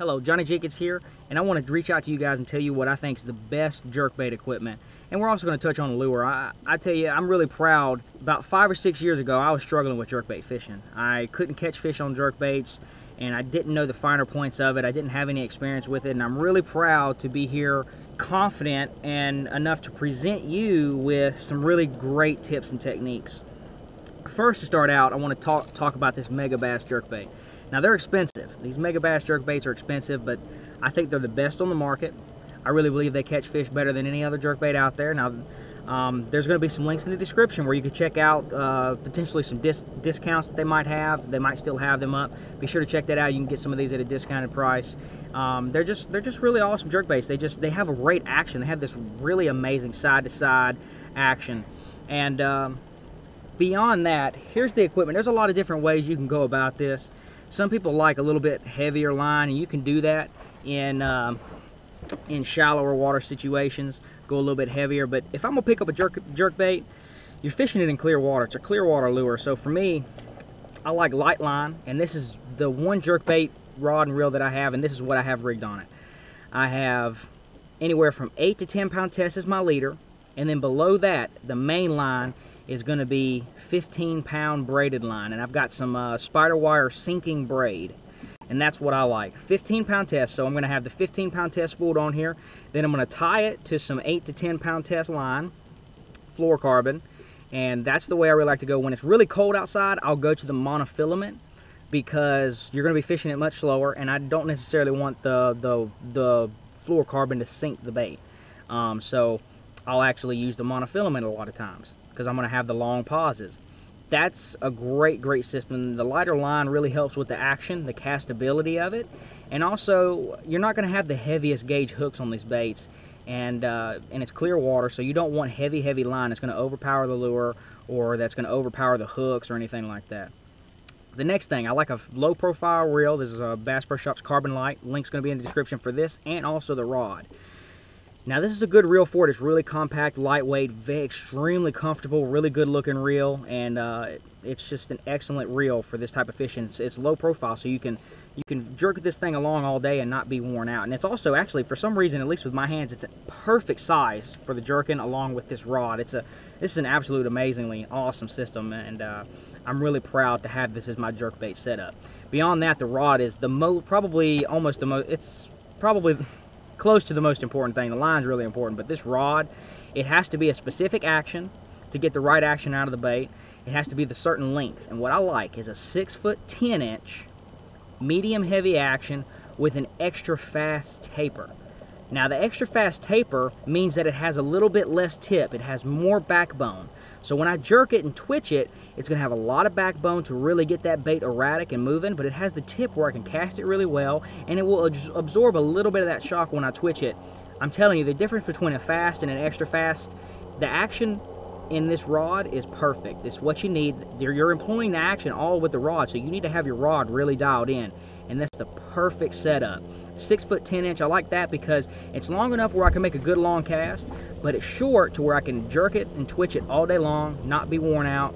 Hello, Johnny Jenkins here, and I wanted to reach out to you guys and tell you what I think is the best jerkbait equipment. And we're also going to touch on the lure. I tell you, I'm really proud. About 5 or 6 years ago, I was struggling with jerkbait fishing. I couldn't catch fish on jerkbaits, and I didn't know the finer points of it. I didn't have any experience with it, and I'm really proud to be here, confident and enough to present you with some really great tips and techniques. First, to start out, I want to talk about this Mega Bass jerkbait. Now, they're expensive. These Mega Bass jerkbaits are expensive, but I think they're the best on the market. I really believe they catch fish better than any other jerkbait out there. Now, there's going to be some links in the description where you can check out potentially some discounts that they might have. They might still have them up. Be sure to check that out. You can get some of these at a discounted price. They're just really awesome jerkbaits. They have a great action. They have this really amazing side-to-side action. And beyond that, here's the equipment. There's a lot of different ways you can go about this. Some people like a little bit heavier line, and you can do that in shallower water situations. Go a little bit heavier. But if I'm gonna pick up a jerkbait, you're fishing it in clear water. It's a clear water lure. So for me, I like light line, and this is the one jerkbait rod and reel that I have, and this is what I have rigged on it. I have anywhere from 8 to 10 pound test as my leader, and then below that, the main line is going to be 15-pound braided line, and I've got some spider wire sinking braid, and that's what I like. 15-pound test, so I'm going to have the 15-pound test spooled on here. Then I'm going to tie it to some 8 to 10-pound test line, fluorocarbon, and that's the way I really like to go. When it's really cold outside, I'll go to the monofilament because you're going to be fishing it much slower, and I don't necessarily want the fluorocarbon to sink the bait. So I'll actually use the monofilament a lot of times because I'm going to have the long pauses. That's a great system. The lighter line really helps with the action, the castability of it, and also you're not going to have the heaviest gauge hooks on these baits, and it's clear water, so you don't want heavy line that's going to overpower the lure or that's going to overpower the hooks or anything like that. The next thing, I like a low profile reel. This is a Bass Pro Shops Carbon Light. Link's going to be in the description for this and also the rod. Now, this is a good reel for it. It's really compact, lightweight, extremely comfortable, really good looking reel, and it's just an excellent reel for this type of fishing. It's low profile, so you can jerk this thing along all day and not be worn out. And it's also actually, for some reason, at least with my hands, it's a perfect size for the jerking along with this rod. This is an absolute amazingly awesome system, and I'm really proud to have this as my jerkbait setup. Beyond that, the rod is it's probably close to the most important thing. The line's really important, but this rod, it has to be a specific action to get the right action out of the bait. It has to be the certain length, and what I like is a 6' 10" medium heavy action with an extra fast taper. Now, the extra fast taper means that it has a little bit less tip. It has more backbone. So when I jerk it and twitch it, it's going to have a lot of backbone to really get that bait erratic and moving, but it has the tip where I can cast it really well, and it will absorb a little bit of that shock when I twitch it. I'm telling you, the difference between a fast and an extra fast, the action in this rod is perfect. It's what you need. You're employing the action all with the rod, so you need to have your rod really dialed in, and that's the perfect setup. 6' 10". I like that because it's long enough where I can make a good long cast, but it's short to where I can jerk it and twitch it all day long, not be worn out,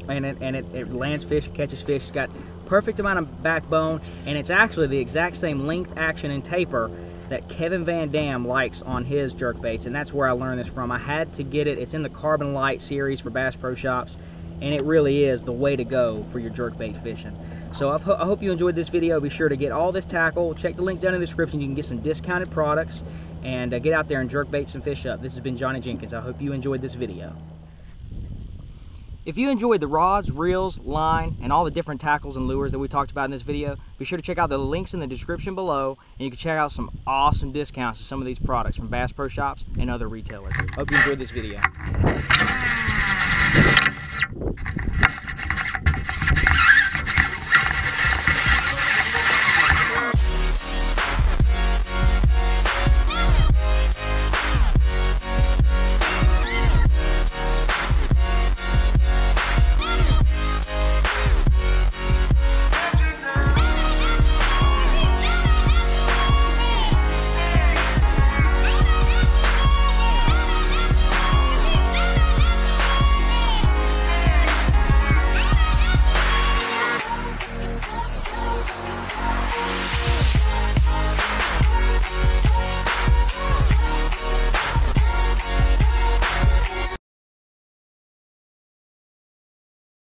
and it lands fish, catches fish. It's got perfect amount of backbone, and it's actually the exact same length, action, and taper that Kevin Van Dam likes on his jerkbaits, and that's where I learned this from. I had to get it. It's in the Carbon Light series for Bass Pro Shops, and it really is the way to go for your jerkbait fishing. So I hope you enjoyed this video. Be sure to get all this tackle. Check the links down in the description. You can get some discounted products and get out there and jerkbait some fish up. This has been Johnny Jenkins. I hope you enjoyed this video. If you enjoyed the rods, reels, line, and all the different tackles and lures that we talked about in this video, be sure to check out the links in the description below, and you can check out some awesome discounts to some of these products from Bass Pro Shops and other retailers. Hope you enjoyed this video.